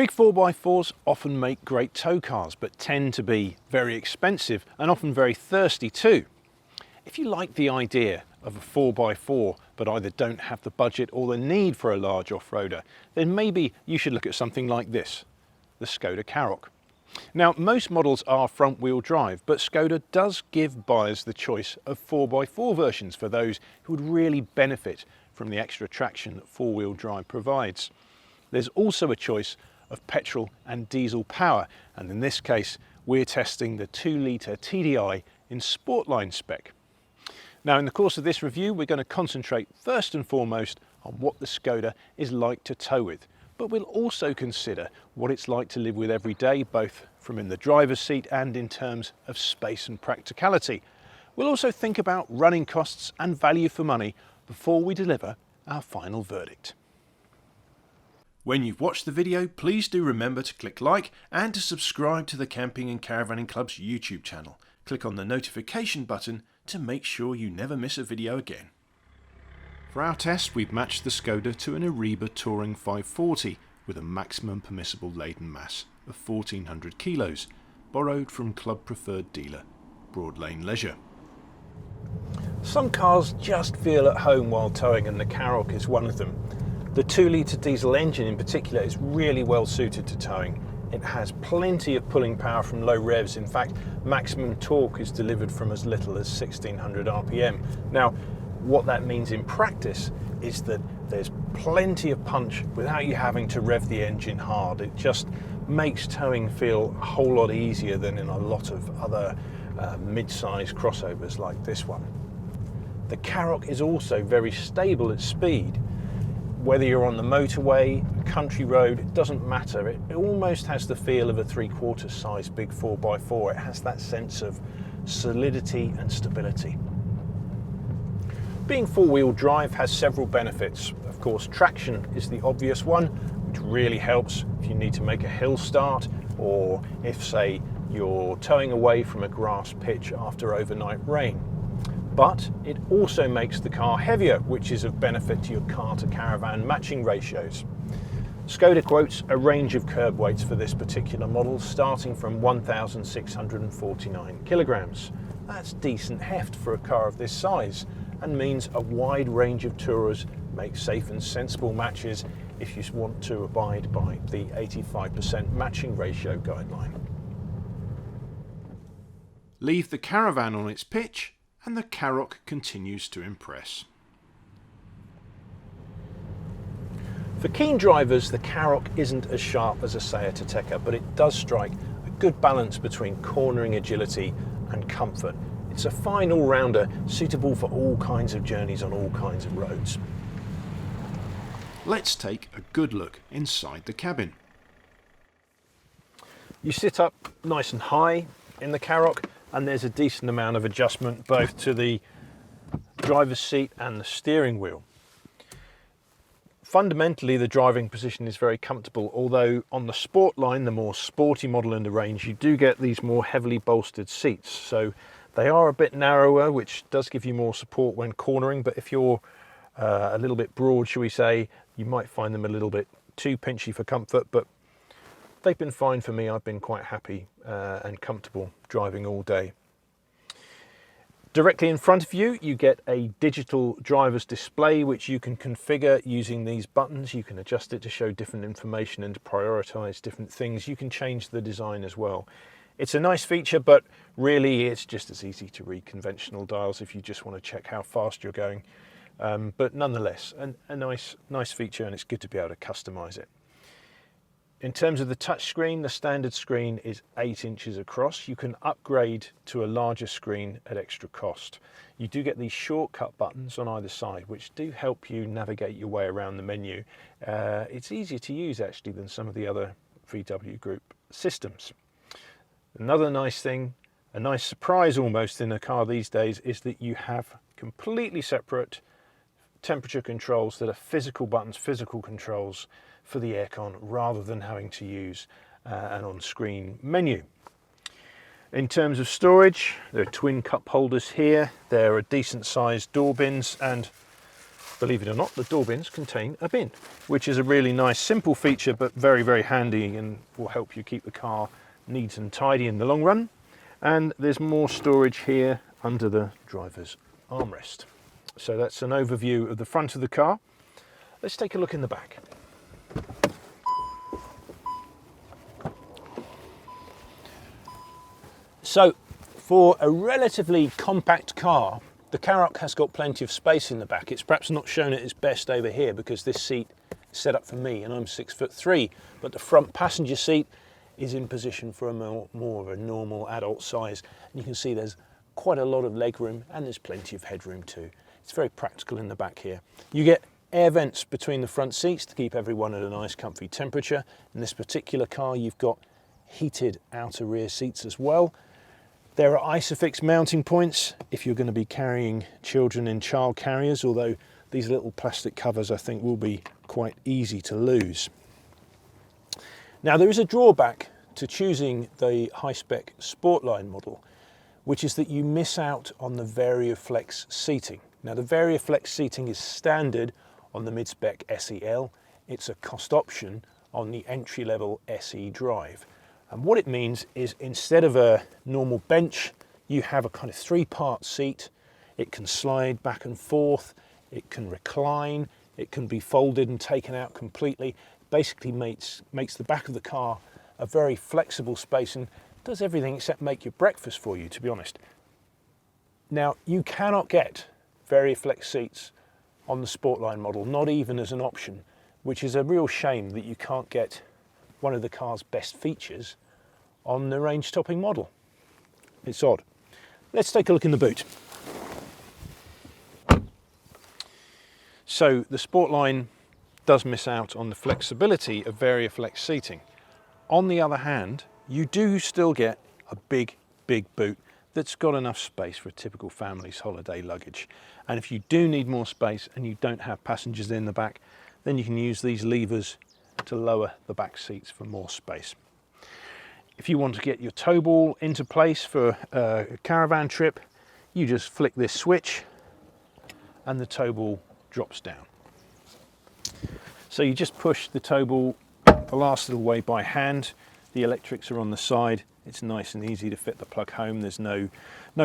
Big 4x4s often make great tow cars, but tend to be very expensive and often very thirsty too. If you like the idea of a 4x4 but either don't have the budget or the need for a large off-roader, then maybe you should look at something like this, the Skoda Karoq. Now, most models are front-wheel drive, but Skoda does give buyers the choice of 4x4 versions for those who would really benefit from the extra traction that four-wheel drive provides. There's also a choice of petrol and diesel power, and in this case we're testing the 2-litre TDI in Sportline spec. Now, in the course of this review we're going to concentrate first and foremost on what the Skoda is like to tow with, but we'll also consider what it's like to live with every day, both from in the driver's seat and in terms of space and practicality. We'll also think about running costs and value for money before we deliver our final verdict. When you've watched the video, please do remember to click like and to subscribe to the Camping and Caravanning Club's YouTube channel. Click on the notification button to make sure you never miss a video again. For our test, we've matched the Skoda to an Ariba Touring 540 with a maximum permissible laden mass of 1400 kilos, borrowed from club preferred dealer Broad Lane Leisure. Some cars just feel at home while towing, and the Karoq is one of them. The 2-litre diesel engine in particular is really well suited to towing. It has plenty of pulling power from low revs. In fact, maximum torque is delivered from as little as 1600 RPM. Now, what that means in practice is that there's plenty of punch without you having to rev the engine hard. It just makes towing feel a whole lot easier than in a lot of other mid-size crossovers like this one. The Karoq is also very stable at speed. Whether you're on the motorway, a country road, it doesn't matter. It almost has the feel of a 3/4 size big 4x4. It has that sense of solidity and stability. Being four-wheel drive has several benefits. Of course, traction is the obvious one, which really helps if you need to make a hill start, or if, say, you're towing away from a grass pitch after overnight rain. But it also makes the car heavier, which is of benefit to your car to caravan matching ratios. Skoda quotes a range of curb weights for this particular model, starting from 1,649 kilograms. That's decent heft for a car of this size, and means a wide range of tourers make safe and sensible matches if you want to abide by the 85% matching ratio guideline. Leave the caravan on its pitch and the Karoq continues to impress. For keen drivers, the Karoq isn't as sharp as a Seat Ateca, but it does strike a good balance between cornering agility and comfort. It's a fine all-rounder, suitable for all kinds of journeys on all kinds of roads. Let's take a good look inside the cabin. You sit up nice and high in the Karoq, and there's a decent amount of adjustment both to the driver's seat and the steering wheel. Fundamentally, the driving position is very comfortable, although on the Sportline, the more sporty model in the range, you do get these more heavily bolstered seats. So they are a bit narrower, which does give you more support when cornering, but if you're a little bit broad, shall we say, you might find them a little bit too pinchy for comfort, but they've been fine for me. I've been quite happy and comfortable driving all day. Directly in front of you, you get a digital driver's display, which you can configure using these buttons. You can adjust it to show different information and to prioritize different things. You can change the design as well. It's a nice feature, but really it's just as easy to read conventional dials if you just want to check how fast you're going. But nonetheless, a nice feature, and it's good to be able to customize it. In terms of the touchscreen, the standard screen is 8 inches across. You can upgrade to a larger screen at extra cost. You do get these shortcut buttons on either side, which do help you navigate your way around the menu. It's easier to use actually than some of the other VW Group systems. Another nice thing, a nice surprise almost in a car these days, is that you have completely separate temperature controls that are physical buttons, physical controls for the aircon, rather than having to use an on-screen menu. In terms of storage, there are twin cup holders here. There are decent sized door bins, and believe it or not, the door bins contain a bin, which is a really nice, simple feature, but very, very handy and will help you keep the car neat and tidy in the long run. And there's more storage here under the driver's armrest. So that's an overview of the front of the car. Let's take a look in the back. So for a relatively compact car, the Karoq has got plenty of space in the back. It's perhaps not shown at its best over here because this seat is set up for me and I'm 6'3", but the front passenger seat is in position for a more of a normal adult size. And you can see there's quite a lot of legroom and there's plenty of headroom too. It's very practical in the back here. You get air vents between the front seats to keep everyone at a nice comfy temperature. In this particular car you've got heated outer rear seats as well. There are ISOFIX mounting points if you're going to be carrying children in child carriers, although these little plastic covers I think will be quite easy to lose. Now there is a drawback to choosing the high-spec Sportline model, which is that you miss out on the VarioFlex seating. Now the VarioFlex seating is standard on the mid-spec SEL. It's a cost option on the entry-level SE Drive. And what it means is instead of a normal bench, you have a kind of three-part seat. It can slide back and forth, it can recline, it can be folded and taken out completely. Basically makes the back of the car a very flexible space and does everything except make your breakfast for you, to be honest. Now, you cannot get VarioFlex seats on the Sportline model, not even as an option, which is a real shame that you can't get one of the car's best features on the range topping model. It's odd. Let's take a look in the boot. So the Sportline does miss out on the flexibility of VarioFlex seating. On the other hand, you do still get a big boot that's got enough space for a typical family's holiday luggage. And if you do need more space and you don't have passengers in the back, then you can use these levers to lower the back seats for more space. If you want to get your tow ball into place for a caravan trip, you just flick this switch and the tow ball drops down. So you just push the tow ball the last little way by hand. The electrics are on the side. It's nice and easy to fit the plug home. There's no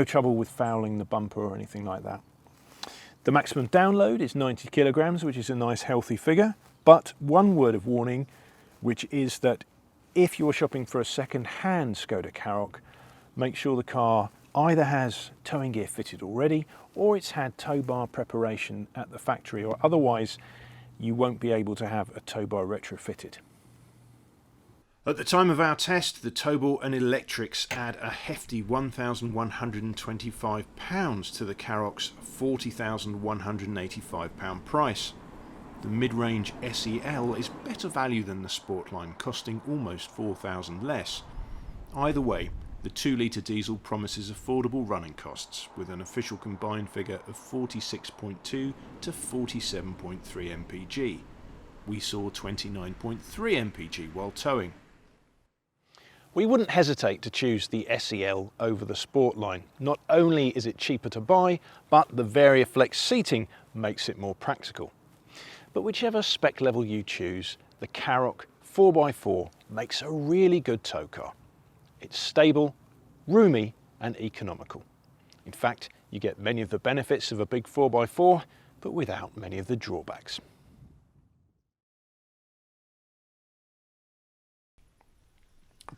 trouble with fouling the bumper or anything like that. The maximum download is 90 kilograms, which is a nice healthy figure. But one word of warning, which is that if you're shopping for a second-hand Skoda Karoq, make sure the car either has towing gear fitted already or it's had tow bar preparation at the factory, or otherwise you won't be able to have a tow bar retrofitted. At the time of our test, the tow ball and electrics add a hefty £1,125 to the Karoq's £40,185 price. The mid-range SEL is better value than the Sportline, costing almost £4,000 less. Either way, the 2-litre diesel promises affordable running costs, with an official combined figure of 46.2 to 47.3 mpg. We saw 29.3 mpg while towing. We wouldn't hesitate to choose the SEL over the Sportline. Not only is it cheaper to buy, but the VarioFlex seating makes it more practical. But whichever spec level you choose, the Karoq 4x4 makes a really good tow car. It's stable, roomy and economical. In fact, you get many of the benefits of a big 4x4, but without many of the drawbacks.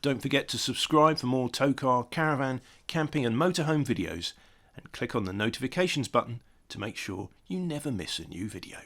Don't forget to subscribe for more tow car, caravan, camping and motorhome videos, and click on the notifications button to make sure you never miss a new video.